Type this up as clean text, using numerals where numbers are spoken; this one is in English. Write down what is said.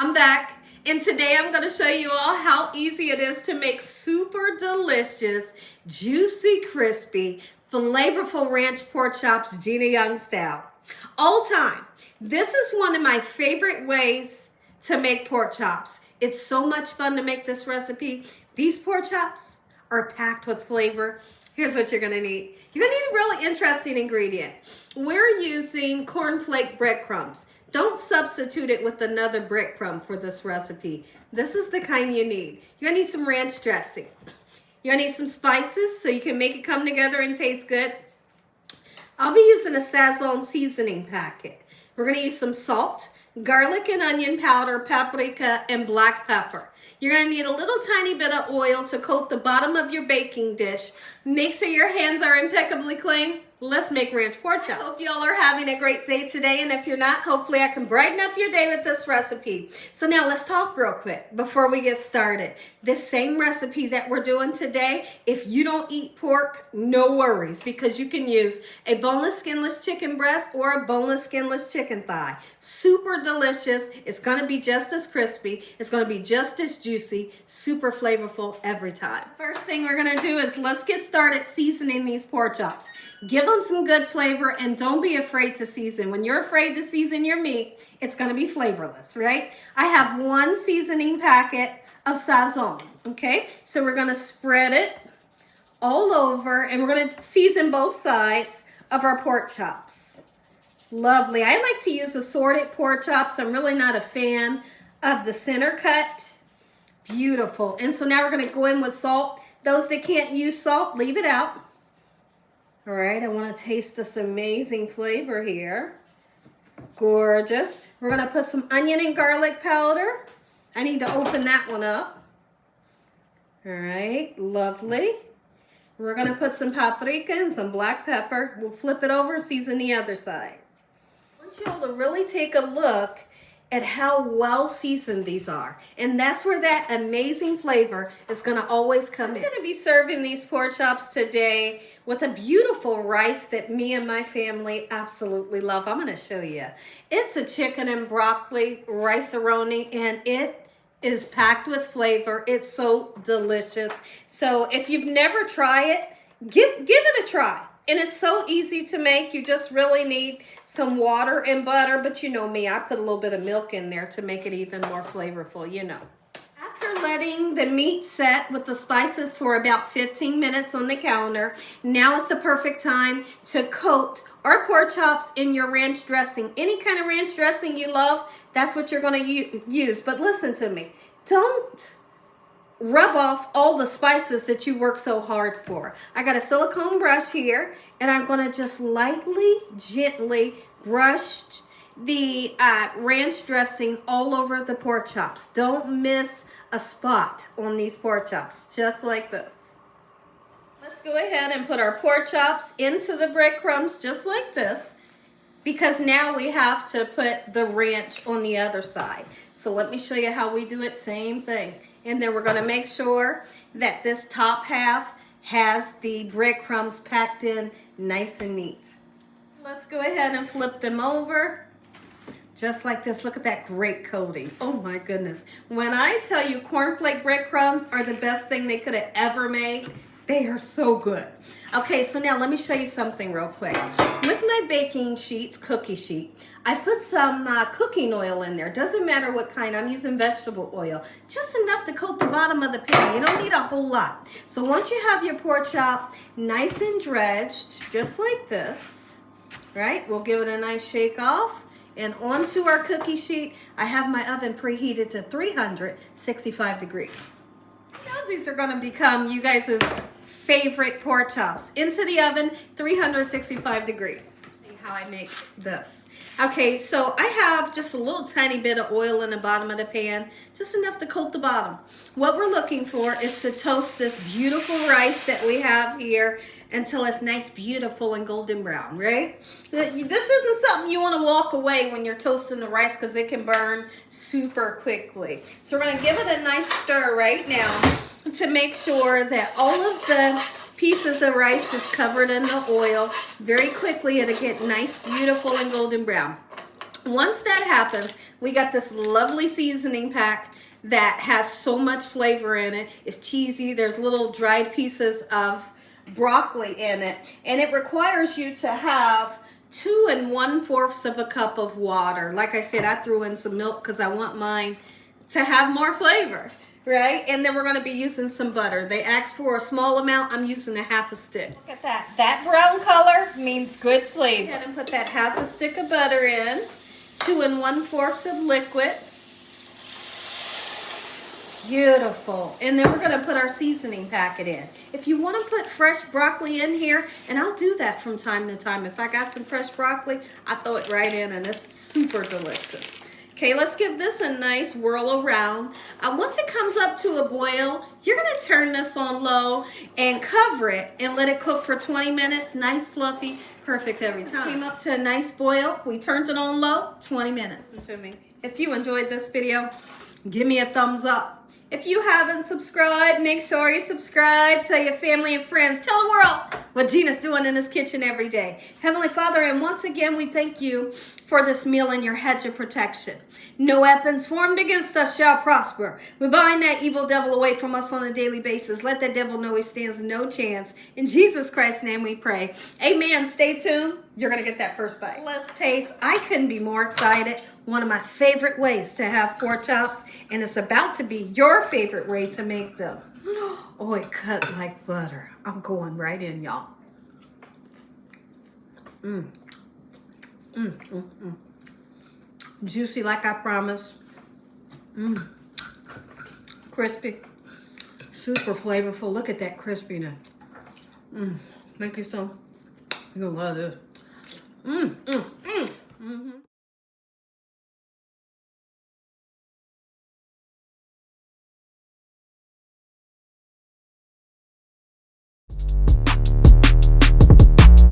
I'm back, and today I'm going to show you all how easy it is to make super delicious, juicy, crispy, flavorful ranch pork chops Gina Young style. All time. This is one of my favorite ways to make pork chops. It's so much fun to make this recipe. These pork chops are packed with flavor. Here's what you're going to need. You're going to need a really interesting ingredient. We're using cornflake breadcrumbs. Don't substitute it with another breadcrumb for this recipe. This is the kind you need. You're gonna need some ranch dressing. You're gonna need some spices so you can make it come together and taste good. I'll be using a Sazon seasoning packet. We're gonna use some salt, garlic and onion powder, paprika, and black pepper. You're gonna need a little tiny bit of oil to coat the bottom of your baking dish. Make sure your hands are impeccably clean. Let's make ranch pork chops. I hope y'all are having a great day today, and if you're not, hopefully I can brighten up your day with this recipe. So now let's talk real quick before we get started. This same recipe that we're doing today, if you don't eat pork, no worries, because you can use a boneless, skinless chicken breast or a boneless, skinless chicken thigh. Super delicious. It's gonna be just as crispy. It's gonna be just as juicy, super flavorful every time. First thing we're gonna do is let's get started seasoning these pork chops. Give them some good flavor, and don't be afraid to season. When you're afraid to season your meat, it's going to be flavorless, right? I have one seasoning packet of Sazon, okay? So we're going to spread it all over, and we're going to season both sides of our pork chops. Lovely. I like to use assorted pork chops. I'm really not a fan of the center cut. Beautiful. And so now we're going to go in with salt. Those that can't use salt, leave it out. All right, I want to taste this amazing flavor here. Gorgeous. We're going to put some onion and garlic powder. I need to open that one up. All right, lovely. We're going to put some paprika and some black pepper. We'll flip it over and season the other side. I want you all to really take a look at how well seasoned these are. And that's where that amazing flavor is gonna always come in. I'm gonna be serving these pork chops today with a beautiful rice that me and my family absolutely love. I'm gonna show you. It's a chicken and broccoli rice-a-roni, and it is packed with flavor. It's so delicious. So if you've never tried it, give it a try. And it's so easy to make. You just really need some water and butter. But you know me, I put a little bit of milk in there to make it even more flavorful, you know. After letting the meat set with the spices for about 15 minutes on the counter, now is the perfect time to coat our pork chops in your ranch dressing. Any kind of ranch dressing you love, that's what you're going to use. But listen to me. Don't rub off all the spices that you work so hard for. I got a silicone brush here, and I'm going to just lightly, gently brush the ranch dressing all over the pork chops. Don't miss a spot on these pork chops, just like this. Let's go ahead and put our pork chops into the breadcrumbs just like this, because now we have to put the ranch on the other side. So let me show you how we do it. Same thing. And then we're going to make sure that this top half has the breadcrumbs packed in nice and neat. Let's go ahead and flip them over just like this. Look at that great coating. Oh my goodness. When I tell you cornflake breadcrumbs are the best thing they could have ever made, they are so good. Okay, so now let me show you something real quick. With my baking sheets, cookie sheet, I put some cooking oil in there. Doesn't matter what kind. I'm using vegetable oil. Just enough to coat the bottom of the pan. You don't need a whole lot. So once you have your pork chop nice and dredged, just like this, right? We'll give it a nice shake off. And onto our cookie sheet, I have my oven preheated to 365 degrees. Now these are going to become you guys' favorite pork chops. Into the oven, 365 degrees. How I make this. Okay, so I have just a little tiny bit of oil in the bottom of the pan, just enough to coat the bottom. What we're looking for is to toast this beautiful rice that we have here until it's nice, beautiful, and golden brown, right? This isn't something you want to walk away when you're toasting the rice, because it can burn super quickly. So we're going to give it a nice stir right now to make sure that all of the pieces of rice is covered in the oil. Very quickly, it'll get nice, beautiful, and golden brown. Once that happens, We got this lovely seasoning pack that has so much flavor in it. It's cheesy. There's little dried pieces of broccoli in it. And it requires you to have 2 1/4 of a cup of water. Like I said, I threw in some milk because I want mine to have more flavor, right? And then we're going to be using some butter. They asked for a small amount. I'm using a half a stick. Look at that. That brown color means good flavor. Go ahead and put that half a stick of butter in. 2 1/4 of liquid. Beautiful. And then we're going to put our seasoning packet in. If you want to put fresh broccoli in here, and I'll do that from time to time. If I got some fresh broccoli, I throw it right in, and it's super delicious. Okay, let's give this a nice whirl around. Once it comes up to a boil, you're going to turn this on low and cover it and let it cook for 20 minutes. Nice, fluffy, perfect every time. It came up to a nice boil. We turned it on low, 20 minutes. Listen to me. If you enjoyed this video, give me a thumbs up. If you haven't subscribed, make sure you subscribe. Tell your family and friends. Tell the world what Gina's doing in this kitchen every day. Heavenly Father, and once again, we thank you for this meal and your hedge of protection. No weapons formed against us shall prosper. We bind that evil devil away from us on a daily basis. Let that devil know he stands no chance. In Jesus Christ's name we pray. Amen. Stay tuned. You're going to get that first bite. Let's taste. I couldn't be more excited. One of my favorite ways to have pork chops, and it's about to be your favorite way to make them. Oh, it cut like butter. I'm going right in, y'all. Juicy like I promised. Crispy. Super flavorful. Look at that crispiness. Make you some. You're gonna love this.